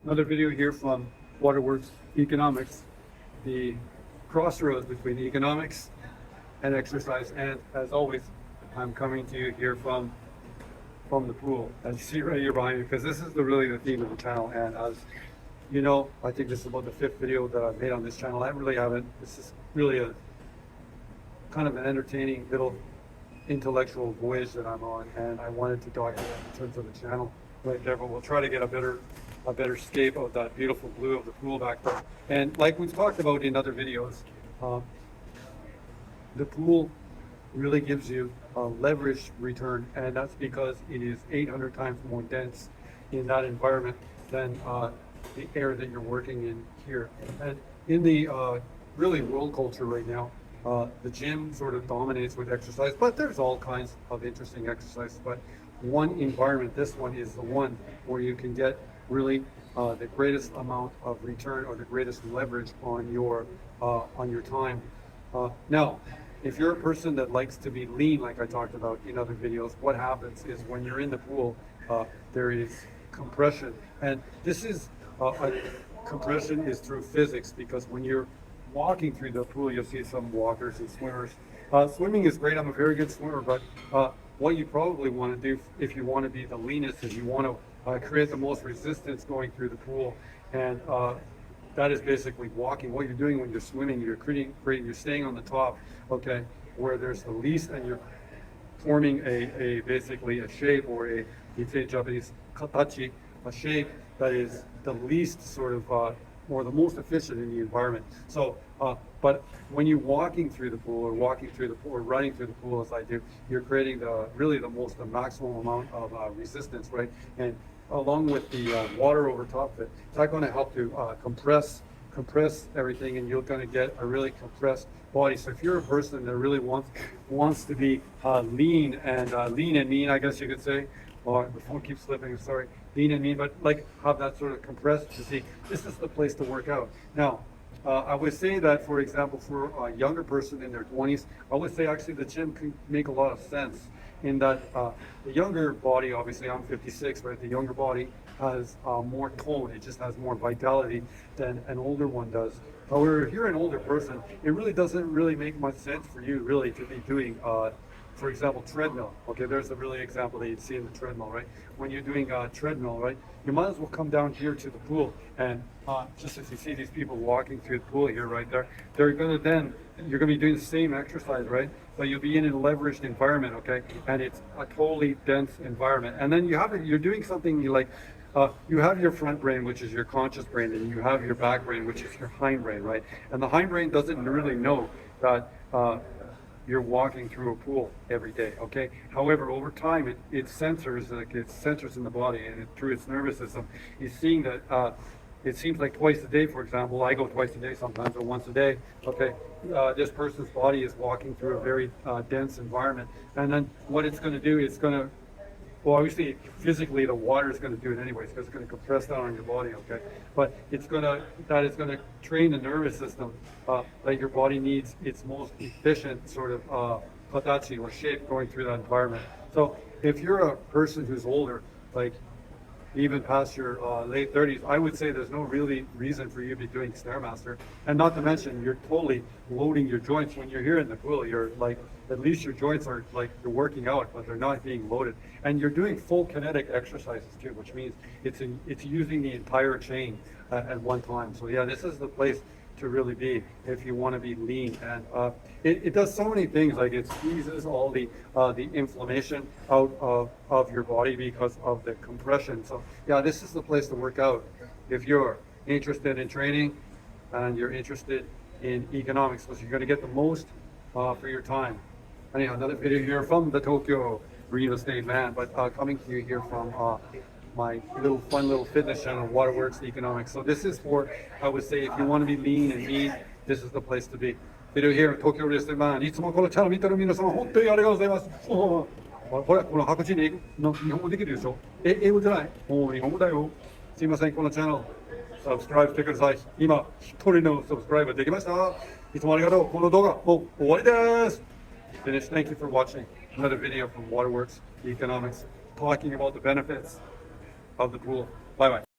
Another video here from Waterworks Economics, the crossroads between economics and exercise. And as always, I'm coming to you here from the pool, as you see right here behind me, because this is really the theme of the channel. And as you know, I think this is about the 5th video that I've made on this channel. I really haven't. This is really a kind of an entertaining little intellectual voyage that I'm on, and I wanted to document in terms of the channel right there. But we'll try to get a better scape of that beautiful blue of the pool back there. And like we've talked about in other videos, the pool really gives you a leveraged return, and that's because it is 800 times more dense in that environment than the air that you're working in here. And in the really world culture right now, the gym sort of dominates with exercise, but there's all kinds of interesting exercise. But one environment, this one is the one where you can get really the greatest amount of return or the greatest leverage on your time. Now, if you're a person that likes to be lean, like I talked about in other videos, what happens is when you're in the pool, there is compression, and this is compression is through physics, because when you're walking through the pool, you'll see some walkers and swimmers. Swimming is great. I'm a very good swimmer, but what you probably want to do if you want to be the leanest is you want to create the most resistance going through the pool, and that is basically walking. What you're doing when you're swimming, you're you're staying on the top, okay, where there's the least, and you're forming a basically a shape, or you say Japanese katachi, a shape that is the least sort of or the most efficient in the environment. So, but when you're walking through the pool, or running through the pool, as I do, you're creating the maximum amount of resistance, right? And along with the water over top of it, it's going to help to compress everything, and you're going to get a really compressed body. So if you're a person that really wants to be lean and mean, I guess you could say, or the phone keeps slipping, sorry, lean and mean, but like have that sort of compressed physique, this is the place to work out. Now, I would say that, for example, for a younger person in their 20s, I would say actually the gym can make a lot of sense, in that the younger body, obviously I'm 56, right? The younger body has more tone, it just has more vitality than an older one does. However, if you're an older person, it really doesn't really make much sense for you really to be doing for example, treadmill. Okay, there's a really example that you'd see in the treadmill, right? When you're doing treadmill, right, you might as well come down here to the pool, and just as you see these people walking through the pool here, right there, you're going to be doing the same exercise, right? But you'll be in a leveraged environment, okay? And it's a totally dense environment. And then you're doing something you like. You have your front brain, which is your conscious brain, and you have your back brain, which is your hind brain, right? And the hind brain doesn't really know that you're walking through a pool every day, okay? However, over time, it sensors in the body, and through its nervous system, it's seeing that it seems like twice a day, for example, I go twice a day sometimes, or once a day, okay? This person's body is walking through a very dense environment, and then what it's going to do, well, obviously, physically, the water is going to do it anyways, because it's going to compress down on your body, okay? But that is going to train the nervous system that your body needs its most efficient sort of katachi, or shape, going through that environment. So if you're a person who's older, like even past your late 30s, I would say there's no really reason for you to be doing Stairmaster. And not to mention, you're totally loading your joints. When you're here in the pool, you're like, at least your joints are like you're working out, but they're not being loaded. And you're doing full kinetic exercises too, which means it's using the entire chain at one time. So yeah, this is the place to really be if you want to be lean. And it does so many things, like it squeezes all the inflammation out of your body because of the compression. So yeah, this is the place to work out if you're interested in training and you're interested in economics, because you're going to get the most for your time. Anyhow, another video here from the Tokyo real estate man, but coming to you here from my fun little fitness channel, Waterworks Economics. So this is for, I would say, if you want to be lean and mean, this is the place to be. Video here, Tokyo Real Estate Man. いつもこのチャンネル見てる皆様、本当にありがとうございます。ほら、この白紙に日本語できるでしょ？英語じゃない？もう日本語だよ。すいません、このチャンネル、サブスクライブしてください。今、一人のサブスクライブできました。いつもありがとう。この動画、もう終わりです。Finish. Thank you for watching another video from Waterworks Economics, talking about the benefits of the pool. Bye bye.